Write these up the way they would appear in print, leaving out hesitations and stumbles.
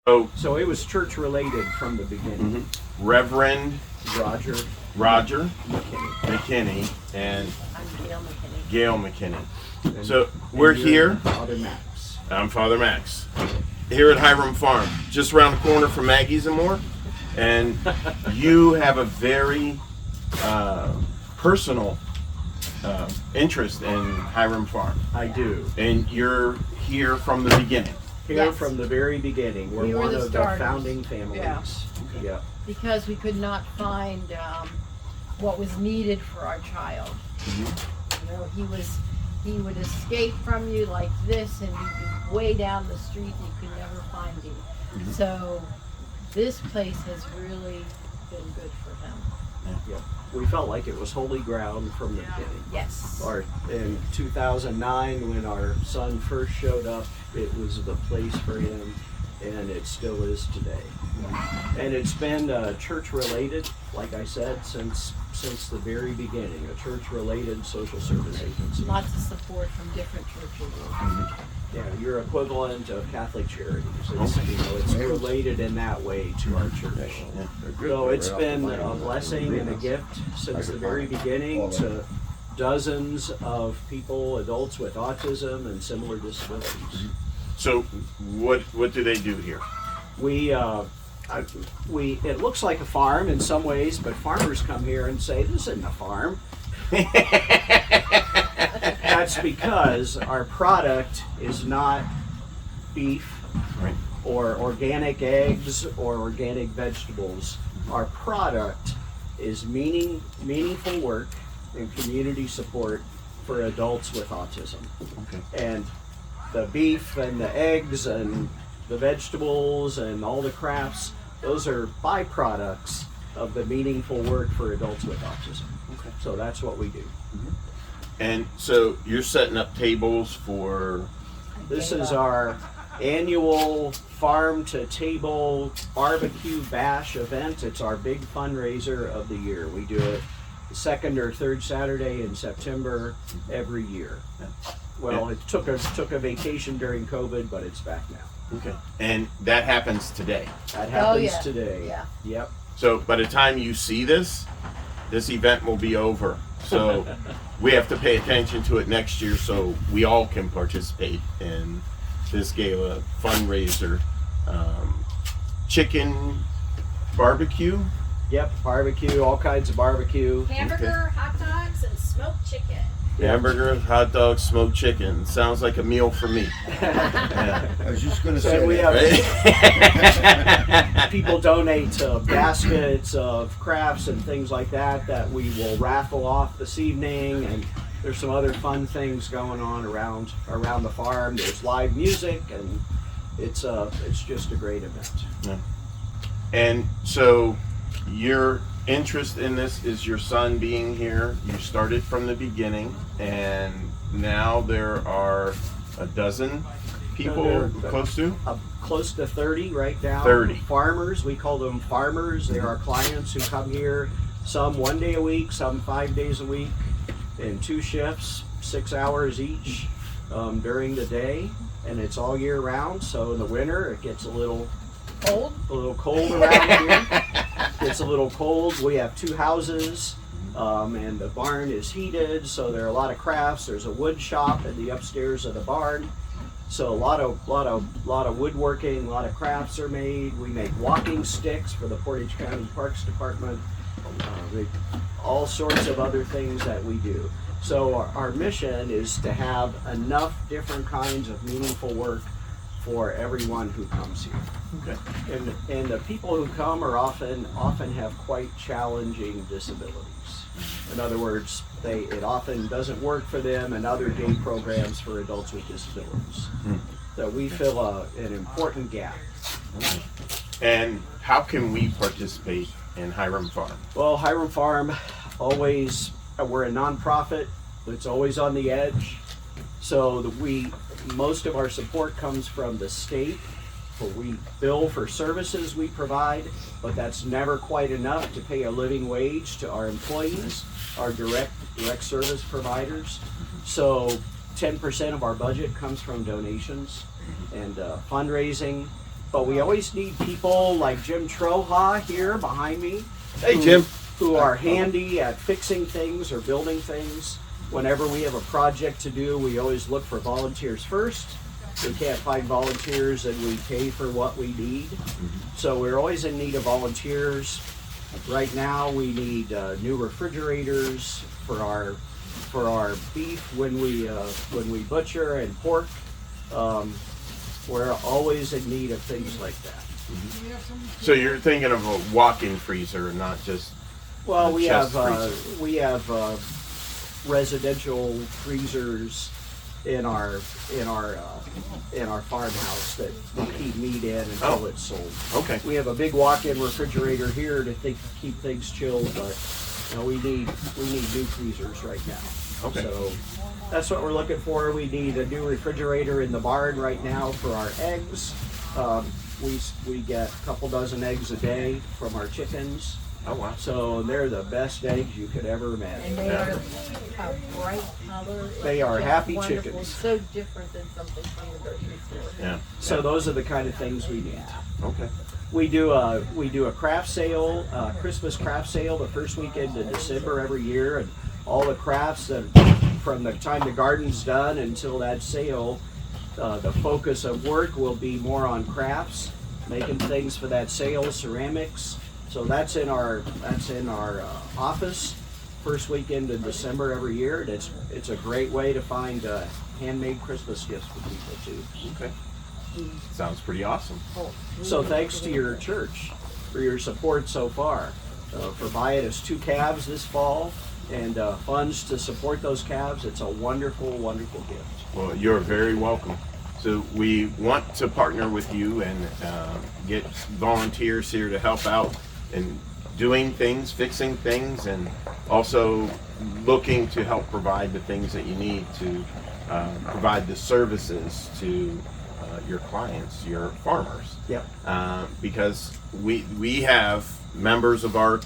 So it was church related from the beginning. Reverend Roger McKinney and I'm Gail McKinney. and- So and we're you're here. Father Max. I'm Father Max, here at Hiram Farm, just around the corner from Maggie's and more. And you have a very personal interest in Hiram Farm, I do. and you're here from the beginning. Here Yes. from the very beginning. We're We were one the of the starters. founding families. Yeah. Okay. Yeah. because we could not find what was needed for our child. You know, he would escape from you like this, and he'd be way down the street, and you could never find him. So this place has really been good for him. Yeah. We felt like it was holy ground from the beginning. Yes. In 2009, when our son first showed up, it was the place for him, and it still is today. And it's been church related, like I said, since the very beginning. A church related social service agency. Lots of support from different churches. Yeah, your equivalent of Catholic Charities. It's related in that way to our church. So it's been a blessing and a gift since the very beginning to dozens of people, adults with autism and similar disabilities. So what do they do here? It looks like a farm in some ways, but farmers come here and say, this isn't a farm. That's because our product is not beef Right. or organic eggs or organic vegetables. Our product is meaningful work and community support for adults with autism. Okay. And the beef and the eggs and the vegetables and all the crafts, those are byproducts of the meaningful work for adults with autism. Okay. So that's what we do. And so you're setting up tables for. This is our annual farm to table barbecue bash event. It's our big fundraiser of the year. We do it the second or third Saturday in September every year. Well, it took a vacation during COVID, but it's back now. Okay. And that happens today. That happens yeah. today. Yeah. Yep. So by the time you see this event will be over. So we have to pay attention to it next year so we all can participate in this gala fundraiser. Chicken barbecue. Yep. Barbecue, all kinds of barbecue. Hamburger, hot dogs, and smoked chicken. Hamburger, hot dog, smoked chicken. Sounds like a meal for me. Yeah. I was just gonna So say we that. have people donate baskets of crafts and things like that we will raffle off this evening, and there's some other fun things going on around the farm. There's live music, and it's just a great event. Yeah. And so your interest in this is your son being here. You started from the beginning, and now there are a dozen people, There- close to? Close to 30 right now. 30. Farmers, we call them farmers. They are clients who come here, some 1 day a week, some 5 days a week, in 2 shifts, 6 hours each during the day, and it's all year round. So in the winter, it gets a little cold around here. It's a little cold. We have 2 houses, and the barn is heated, so there are a lot of crafts. There's a wood shop in the upstairs of the barn. So a lot of woodworking, a lot of crafts are made. We make walking sticks for the Portage County Parks Department. All sorts of other things that we do. So our mission is to have enough different kinds of meaningful work for everyone who comes here. Okay. And the people who come are often have quite challenging disabilities. In other words, it often doesn't work for them and other day programs for adults with disabilities. So we fill an important gap. And how can we participate in Hiram Farm? Well, Hiram Farm, we're a nonprofit. It's always on the edge. So most of our support comes from the state. We bill for services we provide, but that's never quite enough to pay a living wage to our employees, our direct service providers. So 10% of our budget comes from donations and fundraising. but we always need people like Jim Troha here behind me. Hey, Jim. Who are handy at fixing things or building things. Whenever we have a project to do, we always look for volunteers first. We can't find volunteers and we pay for what we need. So we're always in need of volunteers. Right now we need new refrigerators for our beef when we butcher and pork. We're always in need of things like that. So you're thinking of a walk-in freezer, not just Well, we chest have freezer. Residential freezers in our farmhouse that we keep meat in until it's sold. Okay. We have a big walk-in refrigerator here to keep things chilled, but we need new freezers right now. Okay. So that's what we're looking for. We need a new refrigerator in the barn right now for our eggs. We get a couple dozen eggs a day from our chickens. Oh wow. So they're the best eggs you could ever And imagine. they are a bright color. They It's are just happy wonderful. chickens. So different than something from the grocery store. Yeah. So those are the kind of things we need. Okay. We do a craft sale, Christmas craft sale, the first weekend in December every year, and all the crafts that from the time the garden's done until that sale, the focus of work will be more on crafts, making things for that sale, ceramics. So that's in our office, first weekend in December every year, and it's a great way to find handmade Christmas gifts for people too. Okay. Sounds pretty awesome. So thanks to your church for your support so far, for buying us 2 calves this fall and funds to support those calves. It's a wonderful, wonderful gift. Well, you're very welcome. So we want to partner with you and get volunteers here to help out in doing things, fixing things, and also looking to help provide the things that you need to provide the services to your clients, your farmers. Yep. Because we have members of our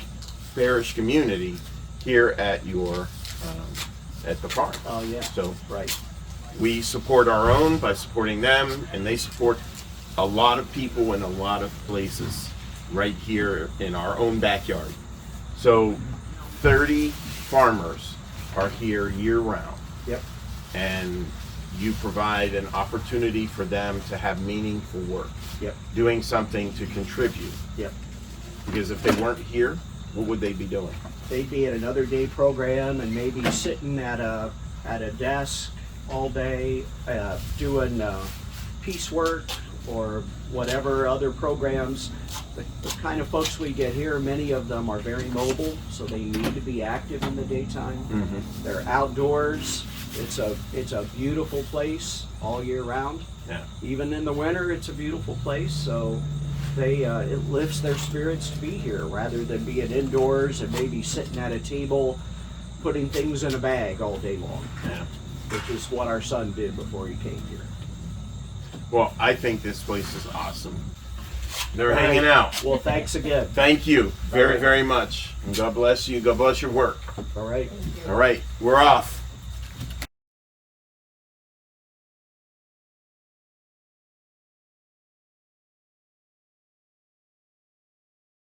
parish community here at your at the farm. Oh yeah. So Right. we support our own by supporting them, and they support a lot of people in a lot of places right here in our own backyard. So 30 farmers are here year round, Yep. and you provide an opportunity for them to have meaningful work, Yep. doing something to contribute. Yep. Because if they weren't here, what would they be doing? They'd be at another day program and maybe sitting at a desk all day doing piecework or whatever other programs. The kind of folks we get here, many of them are very mobile, so they need to be active in the daytime. They're outdoors. It's a beautiful place all year round. Yeah. Even in the winter, it's a beautiful place. So it lifts their spirits to be here rather than being indoors and maybe sitting at a table putting things in a bag all day long, Yeah. which is what our son did before he came here. Well, I think this place is awesome. They're hanging out. Well, thanks again. Thank you very, right. very much. And God bless you. God bless your work. All right. All right, we're off.